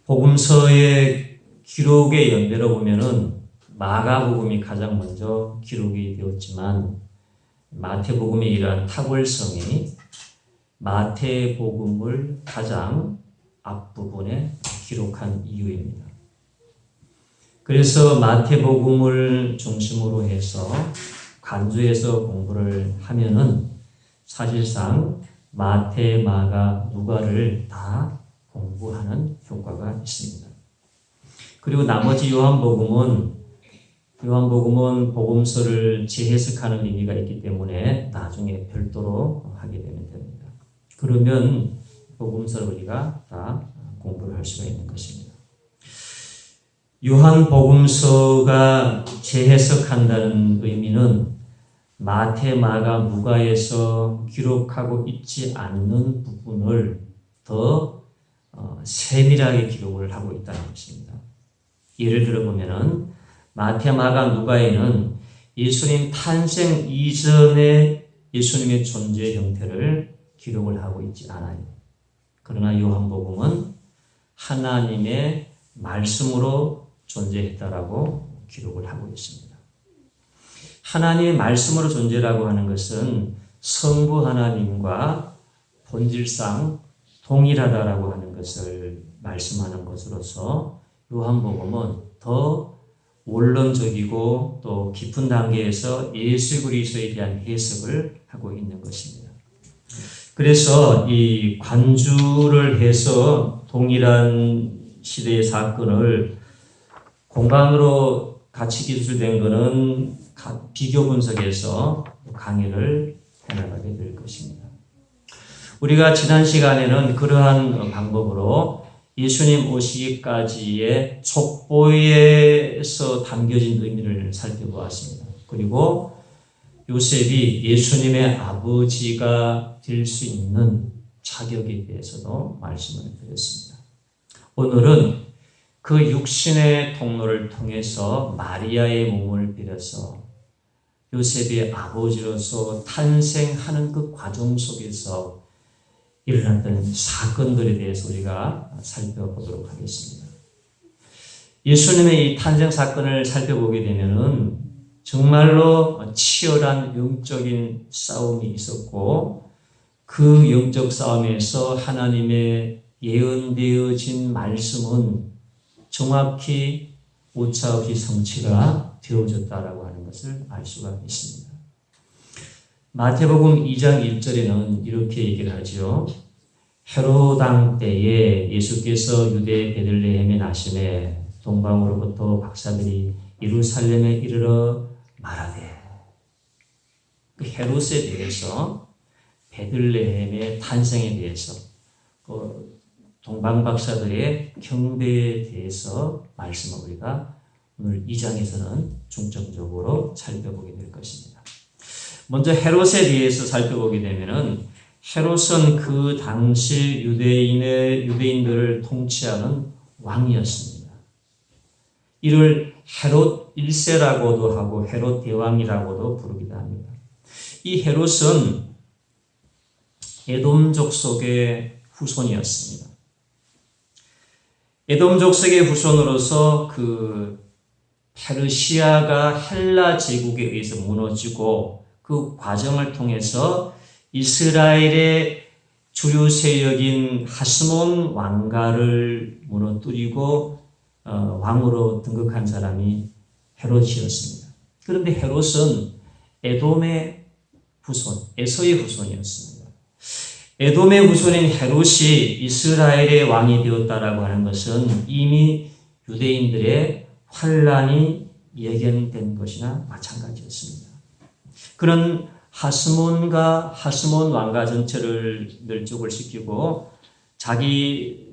복음서의 기록의 연대로 보면은 마가복음이 가장 먼저 기록이 되었지만 마태복음의 이러한 탁월성이 마태복음을 가장 앞부분에 기록한 이유입니다. 그래서 마태복음을 중심으로 해서 간주해서 공부를 하면은 사실상 마태, 마가, 누가를 다 공부하는 효과가 있습니다. 그리고 나머지 요한복음은 복음서를 재해석하는 의미가 있기 때문에 나중에 별도로 하게 되면 됩니다. 그러면 복음서를 우리가 다 공부를 할 수가 있는 것입니다. 요한복음서가 재해석한다는 의미는 마태, 마가, 누가에서 기록하고 있지 않는 부분을 더 세밀하게 기록을 하고 있다는 것입니다. 예를 들어보면 마태, 마가, 누가에는 예수님 탄생 이전의 예수님의 존재 형태를 기록을 하고 있지 않아요. 그러나 요한복음은 하나님의 말씀으로 존재했다라고 기록을 하고 있습니다. 하나님의 말씀으로 존재라고 하는 것은 성부 하나님과 본질상 동일하다라고 하는 것을 말씀하는 것으로서 요한복음은 더 원론적이고 또 깊은 단계에서 예수 그리스도에 대한 해석을 하고 있는 것입니다. 그래서 이 관주를 해서 동일한 시대의 사건을 공간으로 같이 기술된 것은 비교 분석에서 강의를 해나가게 될 것입니다. 우리가 지난 시간에는 그러한 방법으로 예수님 오시기까지의 촉보에서 담겨진 의미를 살펴보았습니다. 그리고 요셉이 예수님의 아버지가 될 수 있는 자격에 대해서도 말씀을 드렸습니다. 오늘은 그 육신의 통로를 통해서 마리아의 몸을 빌어서 요셉의 아버지로서 탄생하는 그 과정 속에서 일어났던 사건들에 대해서 우리가 살펴보도록 하겠습니다. 예수님의 이 탄생 사건을 살펴보게 되면은 정말로 치열한 영적인 싸움이 있었고 그 영적 싸움에서 하나님의 예언되어진 말씀은 정확히 오차없이 성취가 되어졌다라고 하는 것을 알 수가 있습니다. 마태복음 2장 1절에는 이렇게 얘기를 하죠. 헤로당 때에 예수께서 유대 베들레헴에 나심에 동방으로부터 박사들이 예루살렘에 이르러 말하되, 그 헤롯에 대해서 베들레헴의 탄생에 대해서 동방 박사들의 경배에 대해서 말씀을 우리가 오늘 2장에서는 중점적으로 살펴보게 될 것입니다. 먼저 헤롯에 대해서 살펴보게 되면은 헤롯은 그 당시 유대인들을 통치하는 왕이었습니다. 이를 헤롯 1세라고도 하고 헤롯 대왕이라고도 부르기도 합니다. 이 헤롯은 에돔 족속의 후손이었습니다. 에돔 족속의 후손으로서 그 페르시아가 헬라 제국에 의해서 무너지고 그 과정을 통해서 이스라엘의 주류 세력인 하스몬 왕가를 무너뜨리고 왕으로 등극한 사람이 헤롯이었습니다. 그런데 헤롯은 에돔의 후손, 에서의 후손이었습니다. 에돔의 후손인 헤롯이 이스라엘의 왕이 되었다라고 하는 것은 이미 유대인들의 환란이 예견된 것이나 마찬가지였습니다. 그런 하스몬 왕가 전체를 멸족을 시키고 자기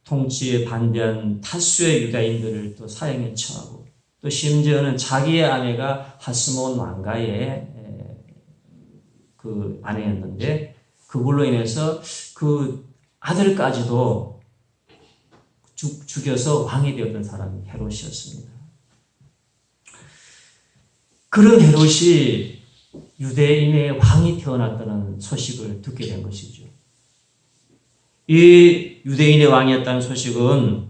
통치에 반대한 다수의 유다인들을 또 사형에 처하고 또 심지어는 자기의 아내가 하스몬 왕가의 그 아내였는데 그걸로 인해서 그 아들까지도 죽여서 왕이 되었던 사람이 헤롯이었습니다. 그런 헤롯이 유대인의 왕이 태어났다는 소식을 듣게 된 것이죠. 이 유대인의 왕이었다는 소식은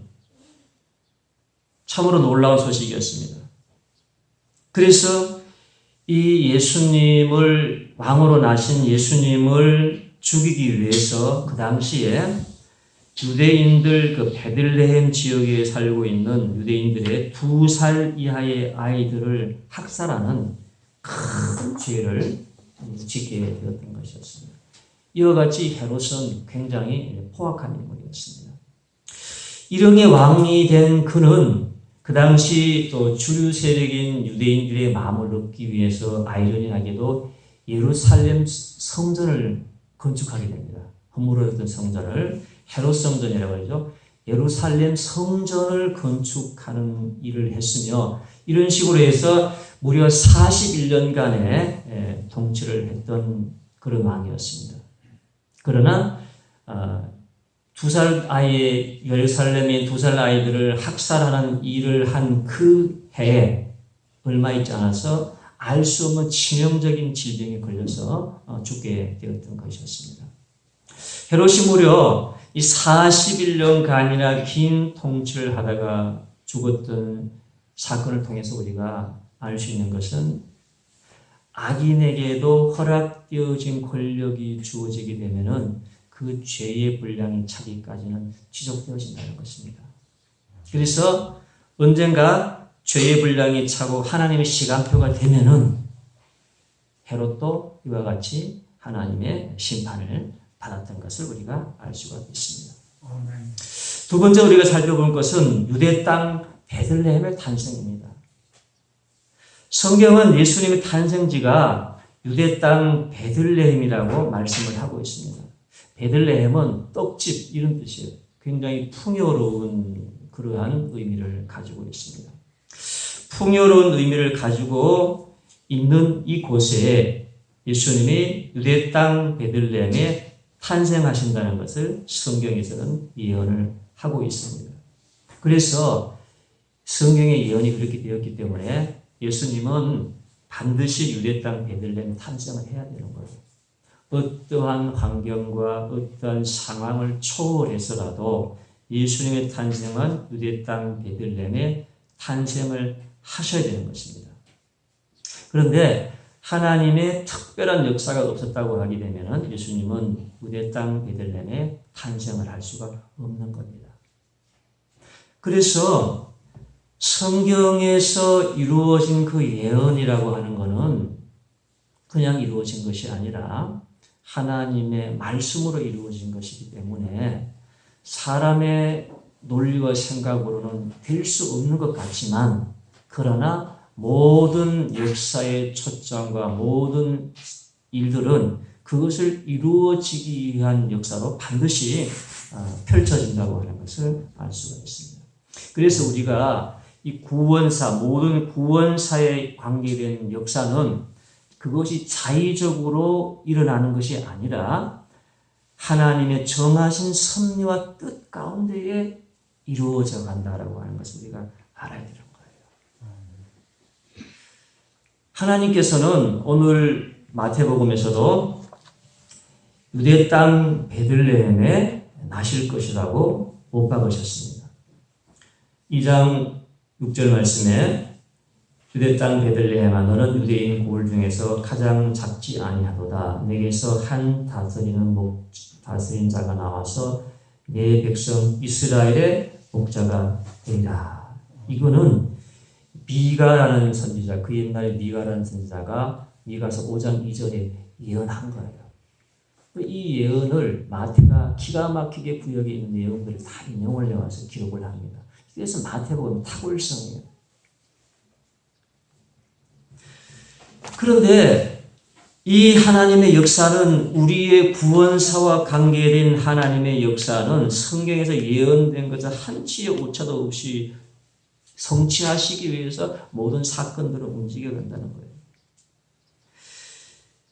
참으로 놀라운 소식이었습니다. 그래서 이 예수님을, 왕으로 나신 예수님을 죽이기 위해서 그 당시에 유대인들, 그 베들레헴 지역에 살고 있는 유대인들의 2살 이하의 아이들을 학살하는 큰 죄를 짓게 되었던 것이었습니다. 이와 같이 헤롯은 굉장히 포악한 인물이었습니다. 이령의 왕이 된 그는 그 당시 또 주류 세력인 유대인들의 마음을 얻기 위해서 아이러니하게도 예루살렘 성전을 건축하게 됩니다. 허물어졌던 성전을 헤롯 성전이라고 하죠. 예루살렘 성전을 건축하는 일을 했으며, 이런 식으로 해서 무려 41년간의 통치를 했던 그런 왕이었습니다. 그러나 2살 아이의, 예루살렘의 2살 아이들을 학살하는 일을 한 그 해에 얼마 있지 않아서 알 수 없는 치명적인 질병에 걸려서 죽게 되었던 것이었습니다. 헤롯이 무려 이 41년간이나 긴 통치를 하다가 죽었던 사건을 통해서 우리가 알 수 있는 것은, 악인에게도 허락되어진 권력이 주어지게 되면은 그 죄의 분량이 차기까지는 지속되어진다는 것입니다. 그래서 언젠가 죄의 분량이 차고 하나님의 시간표가 되면은 헤롯도 이와 같이 하나님의 심판을 받았던 것을 우리가 알 수가 있습니다. 두 번째 우리가 살펴볼 것은 유대 땅 베들레헴의 탄생입니다. 성경은 예수님의 탄생지가 유대 땅 베들레헴이라고 말씀을 하고 있습니다. 베들레헴은 떡집 이런 뜻이에요. 굉장히 풍요로운 그러한 의미를 가지고 있습니다. 풍요로운 의미를 가지고 있는 이곳에 예수님이 유대 땅 베들레헴에 탄생하신다는 것을 성경에서는 예언을 하고 있습니다. 그래서 성경의 예언이 그렇게 되었기 때문에 예수님은 반드시 유대 땅 베들레헴에 탄생을 해야 되는 거예요. 어떠한 환경과 어떠한 상황을 초월해서라도 예수님의 탄생은 유대 땅 베들레헴에 탄생을 하셔야 되는 것입니다. 그런데 하나님의 특별한 역사가 없었다고 하게 되면 예수님은 유대 땅 베들레헴에 탄생을 할 수가 없는 겁니다. 그래서 성경에서 이루어진 그 예언이라고 하는 것은 그냥 이루어진 것이 아니라 하나님의 말씀으로 이루어진 것이기 때문에 사람의 논리와 생각으로는 될 수 없는 것 같지만, 그러나 모든 역사의 초점과 모든 일들은 그것을 이루어지기 위한 역사로 반드시 펼쳐진다고 하는 것을 알 수가 있습니다. 그래서 우리가 이 구원사, 모든 구원사에 관계된 역사는 그것이 자의적으로 일어나는 것이 아니라 하나님의 정하신 섭리와 뜻 가운데에 이루어져 간다라고 하는 것을 우리가 알아야 되는 거예요. 하나님께서는 오늘 마태복음에서도 유대 땅 베들레헴에 나실 것이라고 못 박으셨습니다. 2장 6절 말씀에 유대 땅 베들레헴아 너는 유대인 고을 중에서 가장 작지 아니하도다. 내게서 한 다스린 자가 나와서 내 백성 이스라엘의 목자가 되리라. 이거는 미가라는 선지자, 그 옛날에 미가라는 선지자가 미가서 5장 2절에 예언한 거예요. 이 예언을 마태가 기가 막히게 구역에 있는 내용들을 다 인용을 해와서 기록을 합니다. 그래서 마태복음은 탁월성이에요. 그런데 이 하나님의 역사는, 우리의 구원사와 관계된 하나님의 역사는 성경에서 예언된 것을 한치의 오차도 없이 성취하시기 위해서 모든 사건들을 움직여 간다는 거예요.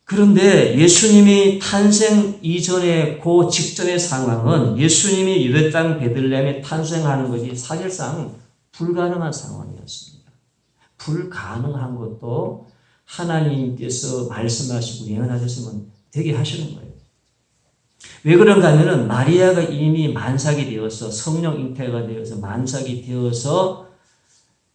그런데 예수님이 탄생 이전의 그 직전의 상황은 예수님이 유대 땅 베들레헴에 탄생하는 것이 사실상 불가능한 상황이었습니다. 불가능한 것도 하나님께서 말씀하시고 예언하셨으면 되게 하시는 거예요. 왜 그런가 하면은 마리아가 이미 만삭이 되어서 성령 잉태가 되어서 만삭이 되어서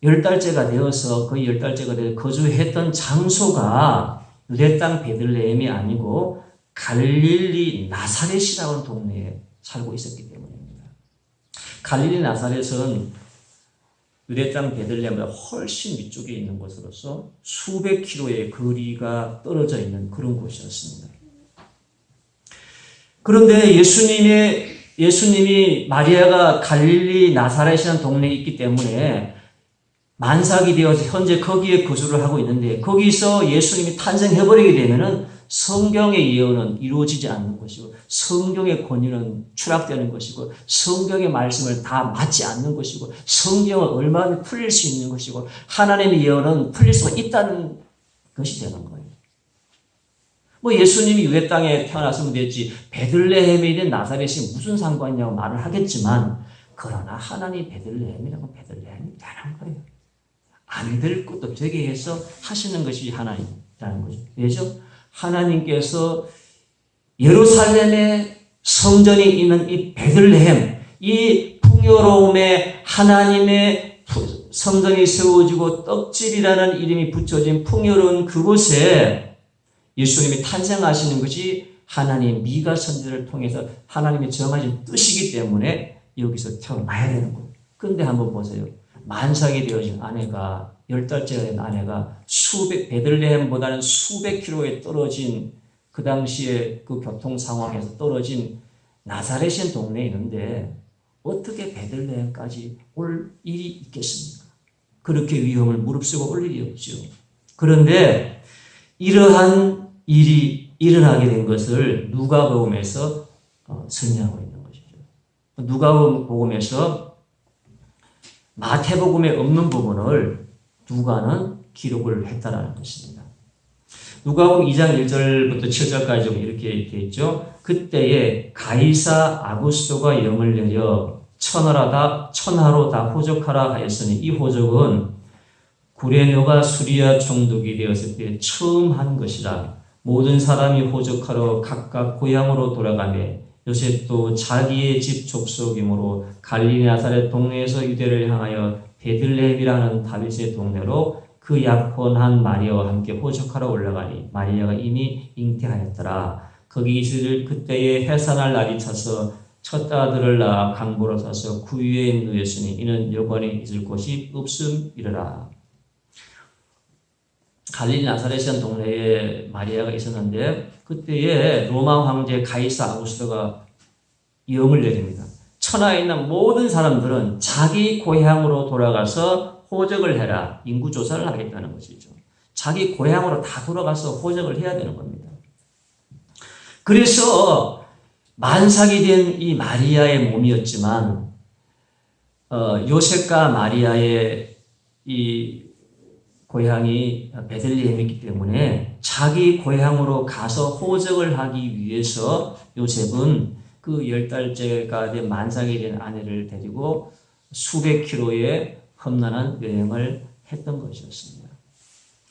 10달째가 되어서 거의 10달째가 되어 거주했던 장소가 유대 땅 베들레헴이 아니고 갈릴리 나사렛이라는 동네에 살고 있었기 때문입니다. 갈릴리 나사렛은 유대 땅 베들레헴보다 훨씬 위쪽에 있는 곳으로서 수백 킬로의 거리가 떨어져 있는 그런 곳이었습니다. 그런데 예수님이 마리아가 갈릴리 나사렛이라는 동네에 있기 때문에 만삭이 되어서 현재 거기에 거주를 하고 있는데 거기서 예수님이 탄생해버리게 되면은 성경의 예언은 이루어지지 않는 것이고 성경의 권위는 추락되는 것이고 성경의 말씀을 다 맞지 않는 것이고 성경은 얼마나 풀릴 수 있는 것이고 하나님의 예언은 풀릴 수가 있다는 것이 되는 거예요. 뭐 예수님이 유대 땅에 태어났으면 됐지 베들레헴에 있는 나사렛이 무슨 상관이냐고 말을 하겠지만 그러나 하나님 베들레헴이라고 베들레헴이 되는 거예요. 안 될 것도 되게 해서 하시는 것이 하나님이라는 거죠. 왜죠? 하나님께서 예루살렘에 성전이 있는 이 베들레헴, 이 풍요로움에 하나님의 성전이 세워지고 떡집이라는 이름이 붙여진 풍요로운 그곳에 예수님이 탄생하시는 것이 하나님 미가 선지자를 통해서 하나님이 정하신 뜻이기 때문에 여기서 태어나야 되는 거예요. 그런데 한번 보세요. 만삭이 되어진 아내가 10달째가 된 아내가 베들레헴보다는 수백 킬로에 떨어진 그 당시에 그 교통 상황에서 떨어진 나사렛이라는 동네에 있는데 어떻게 베들레헴까지 올 일이 있겠습니까? 그렇게 위험을 무릅쓰고 올 일이 없죠. 그런데 이러한 일이 일어나게 된 것을 누가복음에서 설명하고 있는 것이죠. 누가복음에서 마태복음에 없는 부분을 누가는 기록을 했다라는 것입니다. 누가복음 2장 1절부터 7절까지 이렇게 되어 있죠. 그때에 가이사 아구스토가 영을 내려 천하로 다 호적하라 하였으니 이 호적은 구레노가 수리아 총독이 되었을 때 처음 한 것이라. 모든 사람이 호적하러 각각 고향으로 돌아가매 요셉도 자기의 집 족속이므로 갈릴리 나사렛 동네에서 유대를 향하여 베들레헴이라는 다윗의 동네로 그 약혼한 마리아와 함께 호적하러 올라가니 마리아가 이미 잉태하였더라. 거기 있을 그때에 해산할 날이 차서 첫 아들을 낳아 강보로 사서 구유에 누였으니 이는 여관에 있을 곳이 없음이라. 갈릴리 나사렛이라는 동네에 마리아가 있었는데 그때에 로마 황제 가이사 아구스토가 영을 내립니다. 천하에 있는 모든 사람들은 자기 고향으로 돌아가서 호적을 해라. 인구조사를 하겠다는 것이죠. 자기 고향으로 다 돌아가서 호적을 해야 되는 겁니다. 그래서 만삭이 된 이 마리아의 몸이었지만 요셉과 마리아의 이 고향이 베들레헴이기 때문에 자기 고향으로 가서 호적을 하기 위해서 요셉은 그 10달째가 된 만삭이 된 아내를 데리고 수백 킬로의 험난한 여행을 했던 것이었습니다.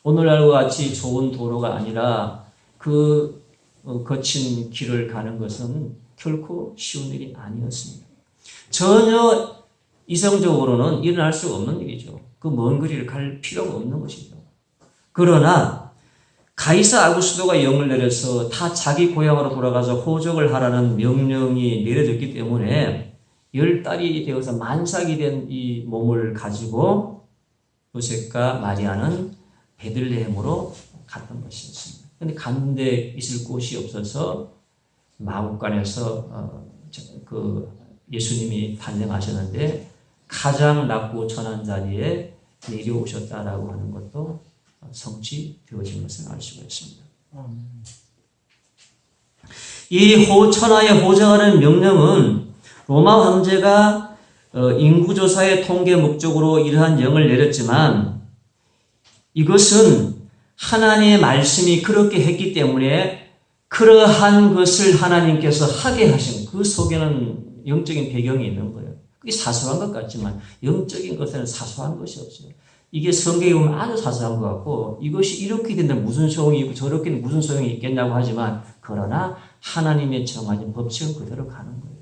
오늘날과 같이 좋은 도로가 아니라 그 거친 길을 가는 것은 결코 쉬운 일이 아니었습니다. 전혀 이성적으로는 일어날 수 없는 일이죠. 그 먼 거리를 갈 필요가 없는 것이죠. 그러나 가이사 아구스토가 영을 내려서 다 자기 고향으로 돌아가서 호적을 하라는 명령이 내려졌기 때문에 10달이 되어서 만삭이 된 이 몸을 가지고 요셉과 마리아는 베들레헴으로 갔던 것이었습니다. 그런데 갔는데 있을 곳이 없어서 마국간에서 예수님이 탄생하셨는데 가장 낮고 천한 자리에 내려오셨다라고 하는 것도 성취되어진 것을 알 수가 있습니다. 이 천하에 호적하는 명령은 로마 황제가 인구조사의 통계 목적으로 이러한 영을 내렸지만 이것은 하나님의 말씀이 그렇게 했기 때문에 그러한 것을 하나님께서 하게 하신 그 속에는 영적인 배경이 있는 거예요. 그게 사소한 것 같지만 영적인 것에는 사소한 것이 없어요. 이게 성경에 보면 아주 사소한 것 같고 이것이 이렇게 된다면 무슨 소용이 있고 저렇게 무슨 소용이 있겠냐고 하지만 그러나 하나님의 정하신 법칙은 그대로 가는 거예요.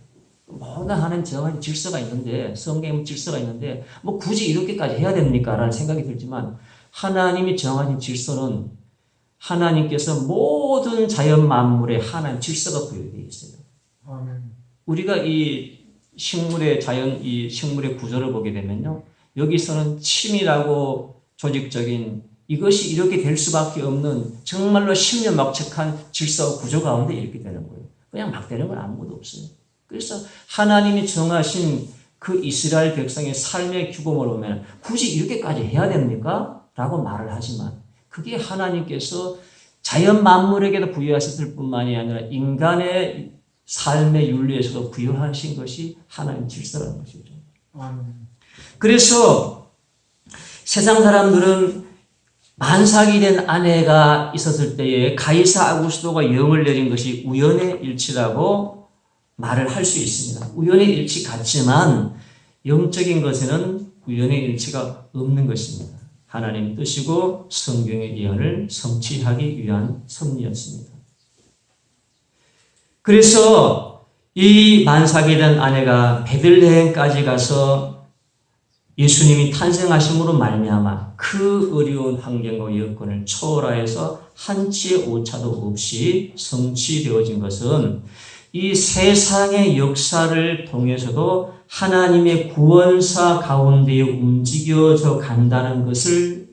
하나님 정한 질서가 있는데, 성경에 질서가 있는데, 뭐 굳이 이렇게까지 해야 됩니까? 라는 생각이 들지만, 하나님이 정하신 질서는 하나님께서 모든 자연 만물에 하나님 질서가 부여되어 있어요. 우리가 이 식물의 이 식물의 구조를 보게 되면요. 여기서는 치밀하고 조직적인 이것이 이렇게 될 수밖에 없는 정말로 신묘막측한 질서와 구조 가운데 이렇게 되는 거예요. 그냥 막 되는 건 아무것도 없어요. 그래서 하나님이 정하신 그 이스라엘 백성의 삶의 규범을 보면 굳이 이렇게까지 해야 됩니까? 라고 말을 하지만 그게 하나님께서 자연 만물에게도 부여하셨을 뿐만이 아니라 인간의 삶의 윤리에서도 부여하신 것이 하나님의 질서라는 것이죠. 그래서 세상 사람들은 만삭이 된 아내가 있었을 때에 가이사 아구스토가 영을 내린 것이 우연의 일치라고 말을 할 수 있습니다. 우연의 일치 같지만 영적인 것에는 우연의 일치가 없는 것입니다. 하나님 뜻이고 성경의 예언을 성취하기 위한 섭리였습니다. 그래서 이 만삭이 된 아내가 베들레헴까지 가서 예수님이 탄생하심으로 말미암아 그 어려운 환경과 여건을 초월하여서 한치의 오차도 없이 성취되어진 것은 이 세상의 역사를 통해서도 하나님의 구원사 가운데 움직여져 간다는 것을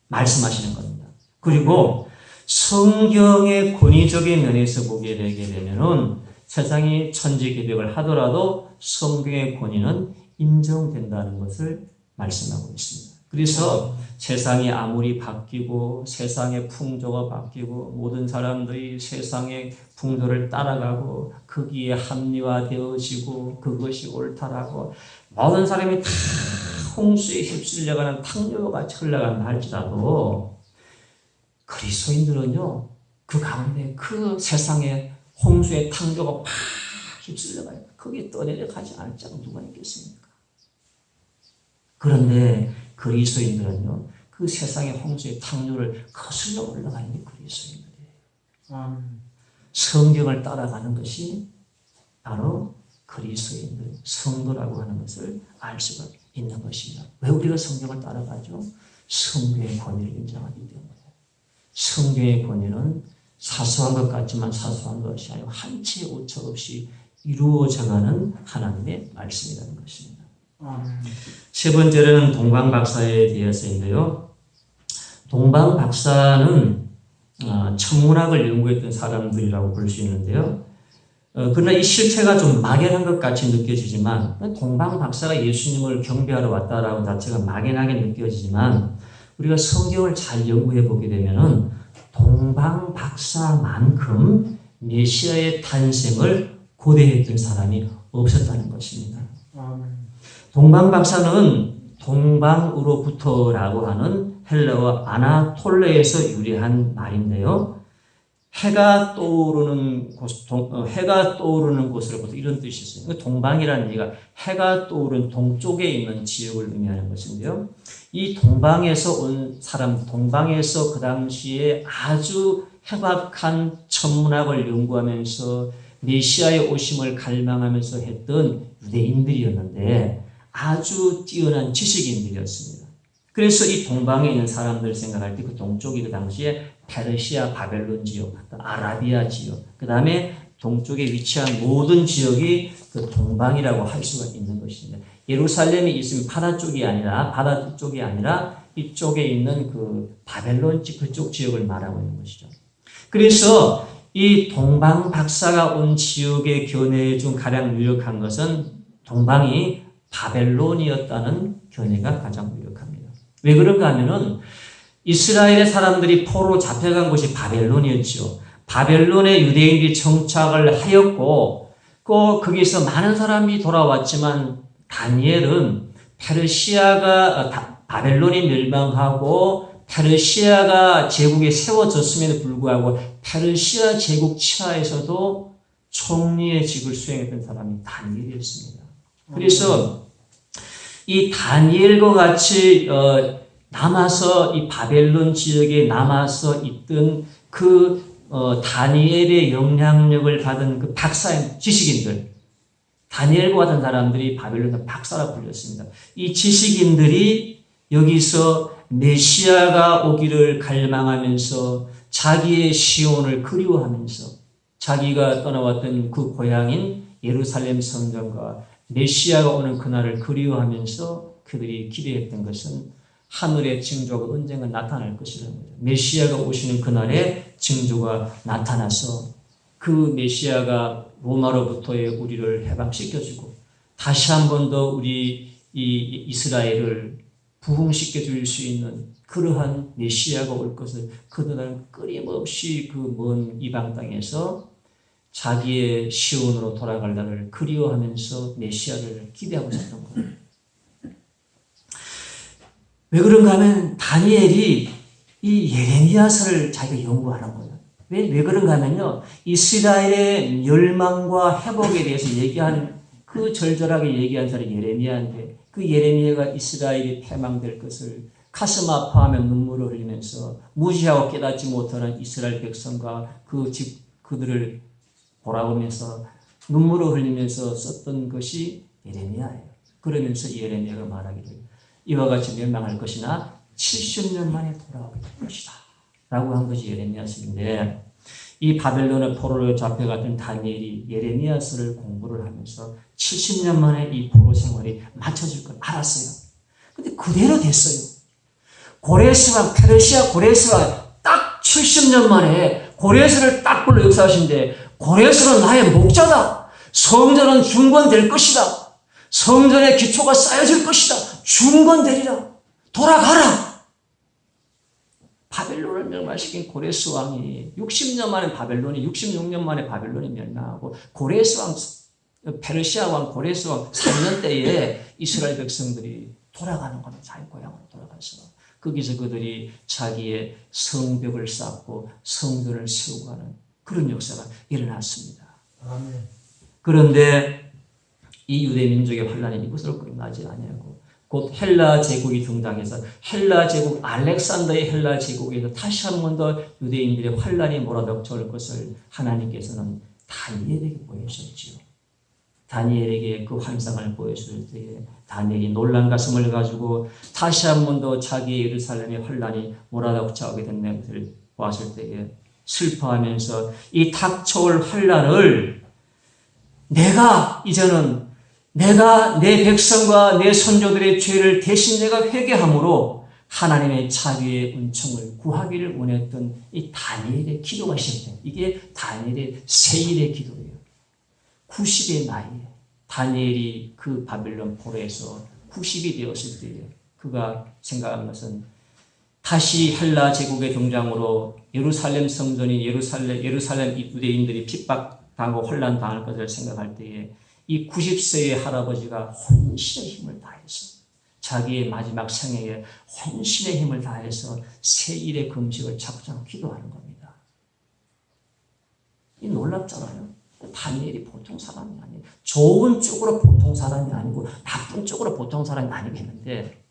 말씀하시는 겁니다. 그리고 성경의 권위적인 면에서 보게 되게 되면은 세상이 천지개벽을 하더라도 성경의 권위는 인정된다는 것을 말씀하고 있습니다. 그래서 세상이 아무리 바뀌고 세상의 풍조가 바뀌고 모든 사람들이 세상의 풍조를 따라가고 거기에 합리화되어지고 그것이 옳다라고 모든 사람이 다 홍수에 휩쓸려가는 탕류와 같이 흘러간다 할지라도 그리스도인들은요 그 가운데 그 세상의 홍수의 탕류가 막 휩쓸려가요. 거기에 떠내려 가지 않을 자가 누가 있겠습니까? 그런데 그리스도인들은요, 그 세상의 홍수의 탕류를 거슬러 올라가는 게 그리스도인들이에요. 성경을 따라가는 것이 바로 그리스도인들, 성도라고 하는 것을 알 수가 있는 것입니다. 왜 우리가 성경을 따라가죠? 성경의 권위를 인정하기 때문에. 성경의 권위는 사소한 것 같지만 사소한 것이 아니고 한치의 오차 없이 이루어져가는 하나님의 말씀이라는 것입니다. 세 번째는 동방박사에 대해서인데요. 동방박사는 천문학을 연구했던 사람들이라고 볼 수 있는데요. 그러나 이 실체가 좀 막연한 것 같이 느껴지지만 동방박사가 예수님을 경배하러 왔다라고 자체가 막연하게 느껴지지만 우리가 성경을 잘 연구해 보게 되면은 동방박사만큼 메시아의 탄생을 고대했던 사람이 없었다는 것입니다. 동방박사는 동방으로부터라고 하는 헬라어 아나톨레에서 유래한 말인데요. 해가 떠오르는 곳으로부터 이런 뜻이 있어요. 동방이라는 얘기가 해가 떠오르는 동쪽에 있는 지역을 의미하는 것인데요. 이 동방에서 온 사람, 동방에서 그 당시에 아주 해박한 천문학을 연구하면서 메시아의 오심을 갈망하면서 했던 유대인들이었는데 아주 뛰어난 지식인들이었습니다. 그래서 이 동방에 있는 사람들 생각할 때 그 동쪽이 그 당시에 페르시아, 바벨론 지역, 아라비아 지역, 그 다음에 동쪽에 위치한 모든 지역이 그 동방이라고 할 수가 있는 것입니다. 예루살렘이 있으면 바다 쪽이 아니라 이쪽에 있는 그 바벨론 그쪽 지역을 말하고 있는 것이죠. 그래서 이 동방 박사가 온 지역의 견해에 좀 가장 유력한 것은 동방이 바벨론이었다는 견해가 가장 유력합니다. 왜 그런가 하면은 이스라엘의 사람들이 포로로 잡혀간 곳이 바벨론이었죠. 바벨론에 유대인들이 정착을 하였고 거기서 많은 사람이 돌아왔지만 다니엘은 바벨론이 멸망하고 페르시아가 제국에 세워졌음에도 불구하고 페르시아 제국 치하에서도 총리의 직을 수행했던 사람이 다니엘이었습니다. 그래서 이 다니엘과 같이 남아서 이 바벨론 지역에 남아서 있던 그 다니엘의 영향력을 받은 그 박사인 지식인들, 다니엘과 같은 사람들이 바벨론의 박사라 불렸습니다. 이 지식인들이 여기서 메시아가 오기를 갈망하면서 자기의 시온을 그리워하면서 자기가 떠나왔던 그 고향인 예루살렘 성전과 메시아가 오는 그날을 그리워하면서 그들이 기대했던 것은 하늘의 징조가 언젠가 나타날 것이라는 거죠. 메시아가 오시는 그날에 징조가 나타나서 그 메시아가 로마로부터의 우리를 해방시켜주고 다시 한 번 더 우리 이 이스라엘을 부흥시켜 줄 수 있는 그러한 메시아가 올 것을 그들은 끊임없이 그 먼 이방 땅에서 자기의 시온으로 돌아갈 날을 그리워하면서 메시아를 기대하고 있었던 거예요. 왜 그런가 하면 다니엘이 이 예레미야서를 자기가 연구하는 거예요. 왜 그런가 하면요. 이스라엘의 멸망과 회복에 대해서 얘기한 그 절절하게 얘기한 사람이 예레미야인데 그 예레미야가 이스라엘이 패망될 것을 가슴 아파하며 눈물을 흘리면서 무지하고 깨닫지 못하는 이스라엘 백성과 그들을 보라보면서 눈물을 흘리면서 썼던 것이 예레미야예요. 그러면서 예레미야가 말하기를 이와 같이 멸망할 것이나 70년 만에 돌아오게 될 것이다 라고 한 것이 예레미야서인데 이 바벨론의 포로로 잡혀갔던 다니엘이 예레미야서를 공부를 하면서 70년 만에 이 포로 생활이 맞춰질 걸 알았어요. 근데 그대로 됐어요. 고레스 왕, 페르시아 고레스 왕 딱 70년 만에 고레스를 딱 불러 역사하신데 고레스는 나의 목자다. 성전은 중건될 것이다. 성전의 기초가 쌓여질 것이다. 중건되리라. 돌아가라. 바벨론을 멸망시킨 고레스 왕이 60년 만에 바벨론이 66년 만에 바벨론이 멸망하고 고레스 왕 페르시아 왕 고레스 왕 3년 때에 이스라엘 백성들이 돌아가는 겁니다. 자기 고향으로 돌아가서 거기서 그들이 자기의 성벽을 쌓고 성전을 세우고 하는 그런 역사가 일어났습니다. 아멘. 그런데 이 유대 민족의 환란이 이곳으로 끝나지 아니하고 곧 헬라 제국이 등장해서 헬라 제국 알렉산더의 헬라 제국에서 다시 한 번 더 유대인들의 환란이 몰아닥쳐올 것을 하나님께서는 다니엘에게 보여주셨지요. 다니엘에게 그 환상을 보여줄 때에 다니엘이 놀란 가슴을 가지고 다시 한 번 더 자기의 예루살렘의 환란이 몰아닥쳐오게 된 것을 보았을 때에 슬퍼하면서 이 닥쳐올 환란을 내가 내 백성과 내 선조들의 죄를 대신 내가 회개함으로 하나님의 자비의 은총을 구하기를 원했던 이 다니엘의 기도가 시작돼요. 이게 다니엘의 세일의 기도예요. 90의 나이에 다니엘이 그 바벨론 포로에서 90이 되었을 때에 그가 생각한 것은 다시 헬라 제국의 등장으로 예루살렘 성전이 예루살렘 유대인들이 핍박당하고 혼란당할 것을 생각할 때에 이 90세의 할아버지가 혼신의 힘을 다해서 자기의 마지막 생애에 혼신의 힘을 다해서 세일의 금식을 잡고 기도하는 겁니다. 이 놀랍잖아요. 다니엘이 보통 사람이 아니에요. 좋은 쪽으로 보통 사람이 아니고 나쁜 쪽으로 보통 사람이 아니겠는데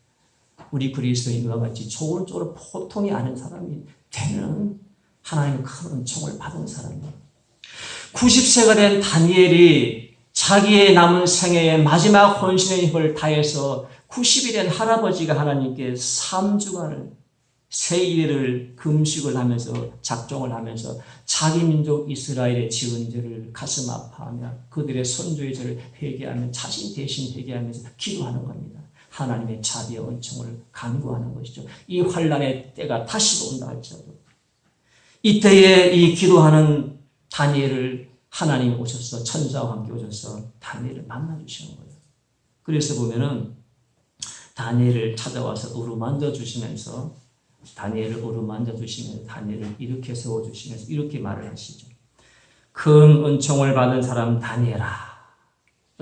우리 그리스도인과 같이 좋은 쪽으로 보통이 아닌 사람이 되는 하나님의 큰 은총을 받은 사람이에요. 90세가 된 다니엘이 자기의 남은 생애의 마지막 혼신의 힘을 다해서 90이 된 할아버지가 하나님께 3주간을 세일을 금식을 하면서 작정을 하면서 자기 민족 이스라엘의 지은 죄를 가슴 아파하며 그들의 선조의 죄를 회개하며 자신 대신 회개하면서 기도하는 겁니다. 하나님의 자비와 은총을 간구하는 것이죠. 이 환란의 때가 다시 온다 할지라도 이때에 이 기도하는 다니엘을 하나님이 오셔서 천사와 함께 오셔서 다니엘을 만나주시는 거예요. 그래서 보면은 다니엘을 찾아와서 어루만져 주시면서 다니엘을 이렇게 세워주시면서 이렇게 말을 하시죠. 큰 은총을 받은 사람 다니엘아.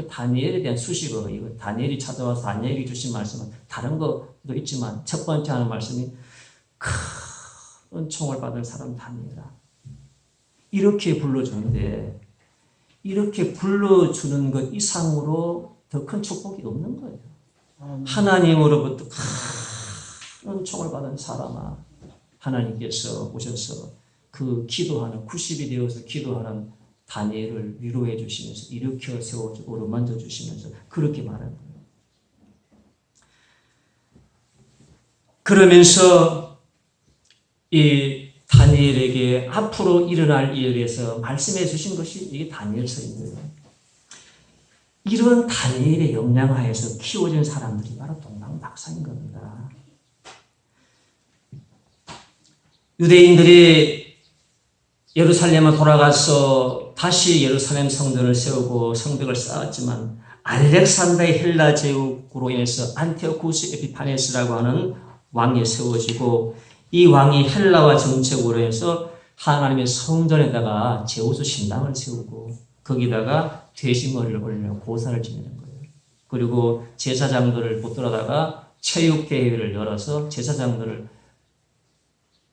다니엘에 대한 수식어, 이거 다니엘이 찾아와서 다니엘이 주신 말씀은 다른 것도 있지만 첫 번째 하는 말씀이 큰 은총을 받은 사람 다니엘아. 이렇게 불러주는데 이렇게 불러주는 것 이상으로 더 큰 축복이 없는 거예요. 하나님으로부터 큰 은총을 받은 사람아, 하나님께서 오셔서 그 기도하는 90이 되어서 기도하는 다니엘을 위로해 주시면서 일으켜 세워 어루만져 주시면서 그렇게 말하는 거예요. 그러면서 이 다니엘에게 앞으로 일어날 일에 대해서 말씀해 주신 것이 이게 다니엘서인 거예요. 이런 다니엘의 역량하에서 키워진 사람들이 바로 동방박사인 겁니다. 유대인들이 예루살렘에 돌아가서 다시 예루살렘 성전을 세우고 성벽을 쌓았지만 알렉산더의 헬라 제국으로 인해서 안티오쿠스 에피파네스라고 하는 왕이 세워지고 이 왕이 헬라와 정책으로 해서 하나님의 성전에다가 제우스 신당을 세우고 거기다가 돼지머리를 올려 고사를 지내는 거예요. 그리고 제사장들을 붙들어다가 체육대회를 열어서 제사장들을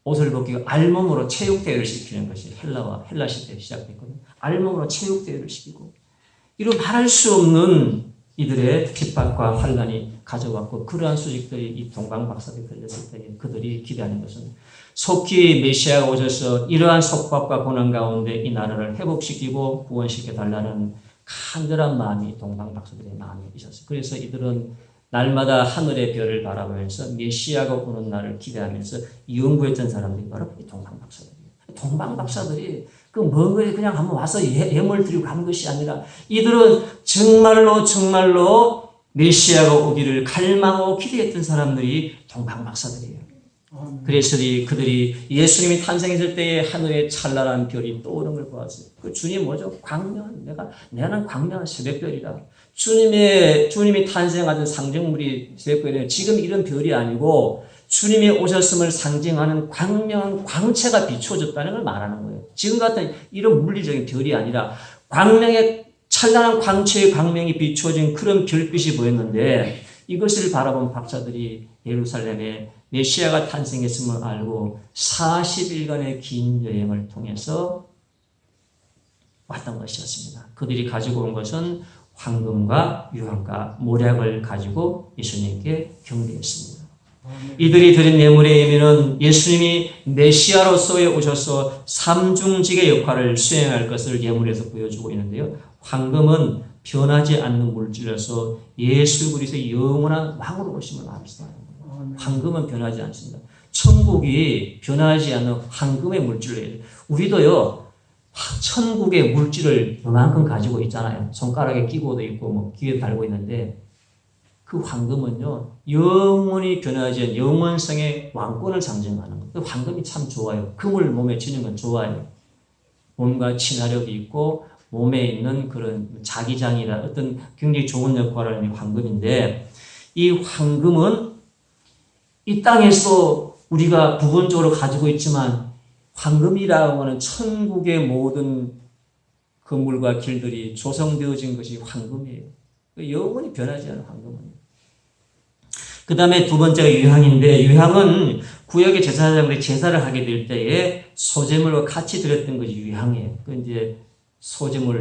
옷을 벗기고 알몸으로 체육대회를 시키는 것이 헬라 시대에 시작됐거든요. 알몸으로 체육대회를 시키고 이런 말할 수 없는 이들의 핍박과 환난이 가져왔고 그러한 수직들이 이 동방박사들이 들렸을 때 그들이 기대하는 것은 속히 메시아가 오셔서 이러한 속박과 고난 가운데 이 나라를 회복시키고 구원시켜 달라는 간절한 마음이 동방박사들의 마음에 있었어요. 그래서 이들은 날마다 하늘의 별을 바라보면서 메시아가 오는 날을 기대하면서 연구했던 사람들이 바로 이 동방박사들이에요. 동방박사들이 그 먼 거에 그냥 한번 와서 예물 드리고 간 것이 아니라 이들은 정말로 메시아가 오기를 갈망하고 기대했던 사람들이 동방박사들이에요. 그래서 그들이 예수님이 탄생했을 때에 하늘에 찬란한 별이 떠오르는 걸 보았어요. 그 주님 뭐죠? 광명한 내가는 광명한 새벽별이다. 주님이 탄생하던 상징물이 새벽별이에요. 지금 이런 별이 아니고 주님이 오셨음을 상징하는 광명한 광채가 비춰졌다는 걸 말하는 거예요. 지금 같은 이런 물리적인 별이 아니라 광명의 찬란한 광채의 광명이 비춰진 그런 별빛이 보였는데 이것을 바라본 박사들이 예루살렘에 메시아가 탄생했음을 알고 40일간의 긴 여행을 통해서 왔던 것이었습니다. 그들이 가지고 온 것은 황금과 유황과 모략을 가지고 예수님께 경배했습니다. 이들이 드린 예물의 의미는 예수님이 메시아로서에 오셔서 삼중직의 역할을 수행할 것을 예물에서 보여주고 있는데요. 황금은 변하지 않는 물질로서 예수 그리스도의 영원한 왕으로 오심을 말씀하는 거예요. 황금은 변하지 않습니다. 천국이 변하지 않는 황금의 물질이에요. 우리도요. 천국의 물질을 이만큼 가지고 있잖아요. 손가락에 끼고도 있고 뭐 귀에 달고 있는데 그 황금은요. 영원히 변하지 않는 영원성의 왕권을 상징하는 거예요. 그 황금이 참 좋아요. 금을 몸에 지는 건 좋아요. 몸과 친화력이 있고 몸에 있는 그런 자기장이나 어떤 굉장히 좋은 역할을 하는 황금인데 이 황금은 이 땅에서 우리가 부분적으로 가지고 있지만 황금이라고 하는 천국의 모든 건물과 길들이 조성되어진 것이 황금이에요. 영원히 변하지 않은 황금은. 그 다음에 두 번째가 유향인데 유향은 구약의 제사장들이 제사를 하게 될 때에 소제물과 같이 드렸던 것이 유향이에요. 그 이제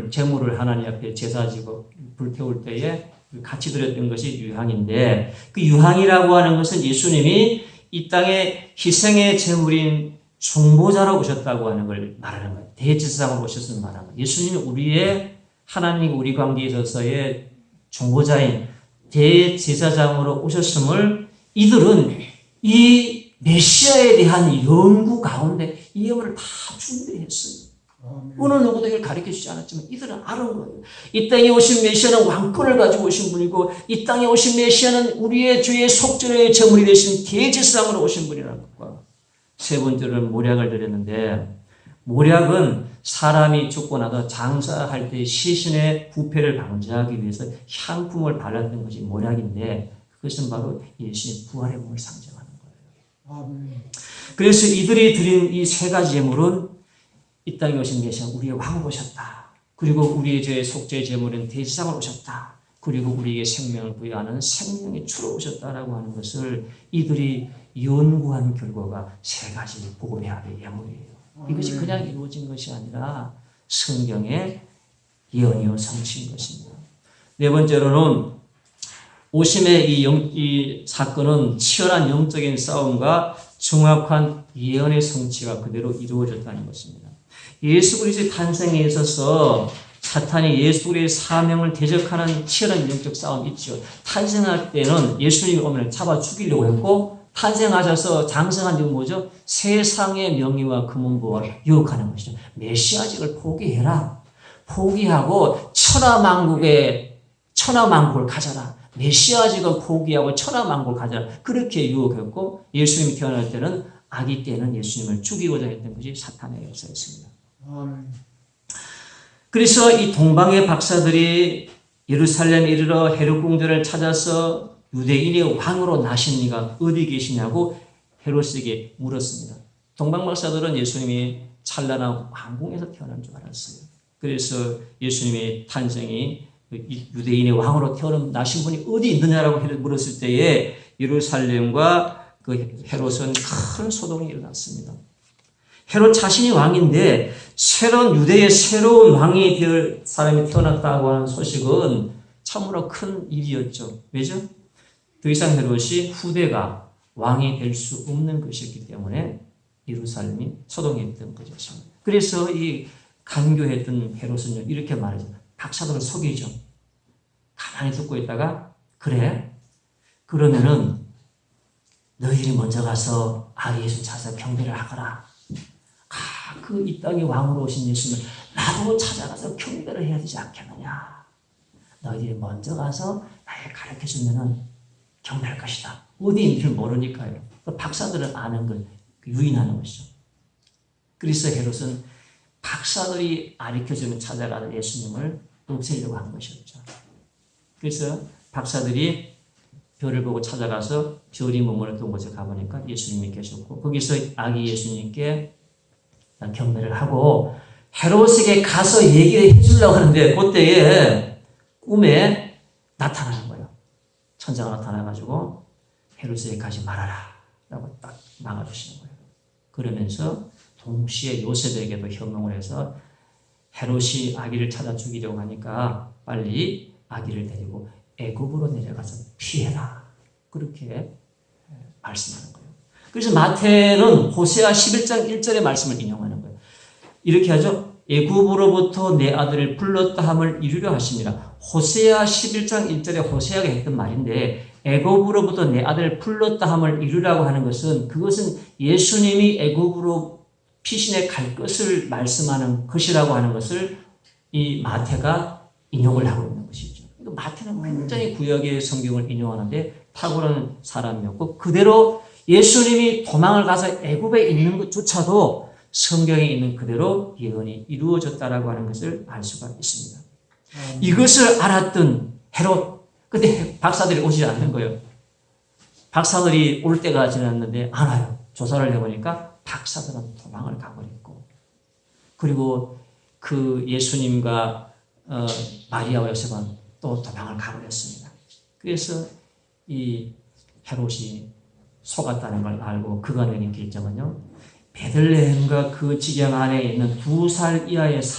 제물을 하나님 앞에 제사지고 불태울 때에 같이 드렸던 것이 유향인데 그 유향이라고 하는 것은 예수님이 이 땅에 희생의 제물인 중보자로 오셨다고 하는 걸 말하는 거예요. 대제사장으로 오셨음을 말하는 거예요. 예수님이 우리의 하나님과 우리 관계에 있어서의 중보자인 대제사장으로 오셨음을 이들은 이 메시아에 대한 연구 가운데 이 예물을 다 준비했어요. 어느 누구도 이걸 가르쳐주지 않았지만 이들은 아는 거예요. 이 땅에 오신 메시아는 왕권을 가지고 오신 분이고 이 땅에 오신 메시아는 우리의 죄의 속죄의 제물이 되신 대제사장으로 오신 분이라는 것과 세 번째로는 모략을 드렸는데 모략은 사람이 죽고 나서 장사할 때 시신의 부패를 방지하기 위해서 향품을 발랐던 것이 모략인데 그것은 바로 예수님 부활의 몸을 상징하는 거예요. 그래서 이들이 드린 이 세 가지 예물은 이 땅에 오신 메시아 우리의 왕으로 오셨다. 그리고 우리의 죄의 속죄 제물은 대제사장으로 오셨다. 그리고 우리에게 생명을 부여하는 생명의 주로 오셨다라고 하는 것을 이들이 연구한 결과가 세 가지 복음의 합의 예물이에요. 이것이 그냥 이루어진 것이 아니라 성경의 예언이요 성취인 것입니다. 네 번째로는 오심의 이 사건은 치열한 영적인 싸움과 정확한 예언의 성취가 그대로 이루어졌다는 것입니다. 예수 그리스도의 탄생에 있어서 사탄이 예수 그리스도의 사명을 대적하는 치열한 영적 싸움이 있죠. 탄생할 때는 예수님이 오면 잡아 죽이려고 했고, 탄생하셔서 장성한 이유는 뭐죠? 세상의 명예와 금은보와 유혹하는 것이죠. 메시아직을 포기해라. 포기하고 천하만국을 가져라. 메시아직을 포기하고 천하만국을 가져라. 그렇게 유혹했고, 예수님이 태어날 때는 아기 때는 예수님을 죽이고자 했던 것이 사탄의 역사였습니다. 그래서 이 동방의 박사들이 예루살렘에 이르러 헤롯 궁전을 찾아서 유대인의 왕으로 나신 이가 어디 계시냐고 헤롯에게 물었습니다. 동방 박사들은 예수님이 찬란한 왕궁에서 태어난 줄 알았어요. 그래서 예수님의 탄생이 유대인의 왕으로 태어나신 분이 어디 있느냐라고 물었을 때에 예루살렘과 그 헤롯은 큰 소동이 일어났습니다. 헤롯 자신이 왕인데 유대의 새로운 왕이 될 사람이 태어났다고 하는 소식은 참으로 큰 일이었죠. 왜죠? 더 이상 헤롯이 후대가 왕이 될 수 없는 것이었기 때문에 예루살렘이 소동했던 거죠. 그래서 이 간교했던 헤롯은요, 이렇게 말하죠. 박사들을 속이죠. 가만히 듣고 있다가, 그래? 그러면은 너희들이 먼저 가서 아기 예수 찾아서 경배를 하거라. 그 이 땅에 왕으로 오신 예수님을 나도 찾아가서 경배를 해야 되지 않겠느냐. 너희들이 먼저 가서 나를 가르쳐주면은 경배할 것이다. 어디 있는지 모르니까요. 박사들은 아는 걸 유인하는 것이죠. 그래서 헤롯은 박사들이 가르쳐주면 찾아가서 예수님을 없애려고 한 것이었죠. 그래서 박사들이 별을 보고 찾아가서 별이 머물렀던 곳에 가보니까 예수님이 계셨고, 거기서 아기 예수님께 경배를 하고 헤롯에게 가서 얘기를 해주려고 하는데, 그때에 꿈에 나타나는 거예요. 천사가 나타나가지고 헤롯에게 가지 말아라 라고 딱 막아주시는 거예요. 그러면서 동시에 요셉에게도 현몽을 해서 헤롯이 아기를 찾아 죽이려고 하니까 빨리 아기를 데리고 애굽으로 내려가서 피해라. 그렇게 말씀하는 거예요. 그래서 마태는 호세아 11장 1절의 말씀을 인용하는 거예요. 이렇게 하죠. 애굽으로부터 내 아들을 불렀다 함을 이루려 하십니다. 호세아 11장 1절에 호세아가 했던 말인데, 애굽으로부터 내 아들을 불렀다 함을 이루라고 하는 것은, 그것은 예수님이 애굽으로 피신해 갈 것을 말씀하는 것이라고 하는 것을 이 마태가 인용을 하고 있는 것이죠. 마태는 완전히 구약의 성경을 인용하는데 탁월한 사람이었고, 그대로 예수님이 도망을 가서 애굽에 있는 것조차도 성경에 있는 그대로 예언이 이루어졌다라고 하는 것을 알 수가 있습니다. 이것을 알았던 헤롯, 근데 박사들이 오지 않는 거예요. 박사들이 올 때가 지났는데 안 와요. 조사를 해보니까 박사들은 도망을 가버렸고, 그리고 그 예수님과 마리아와 요셉은 또 도망을 가버렸습니다. 그래서 이 헤롯이 속았다는 걸 알고 그가 내린 결정은요, 베들레헴과 그 지경 안에 있는 2살 이하의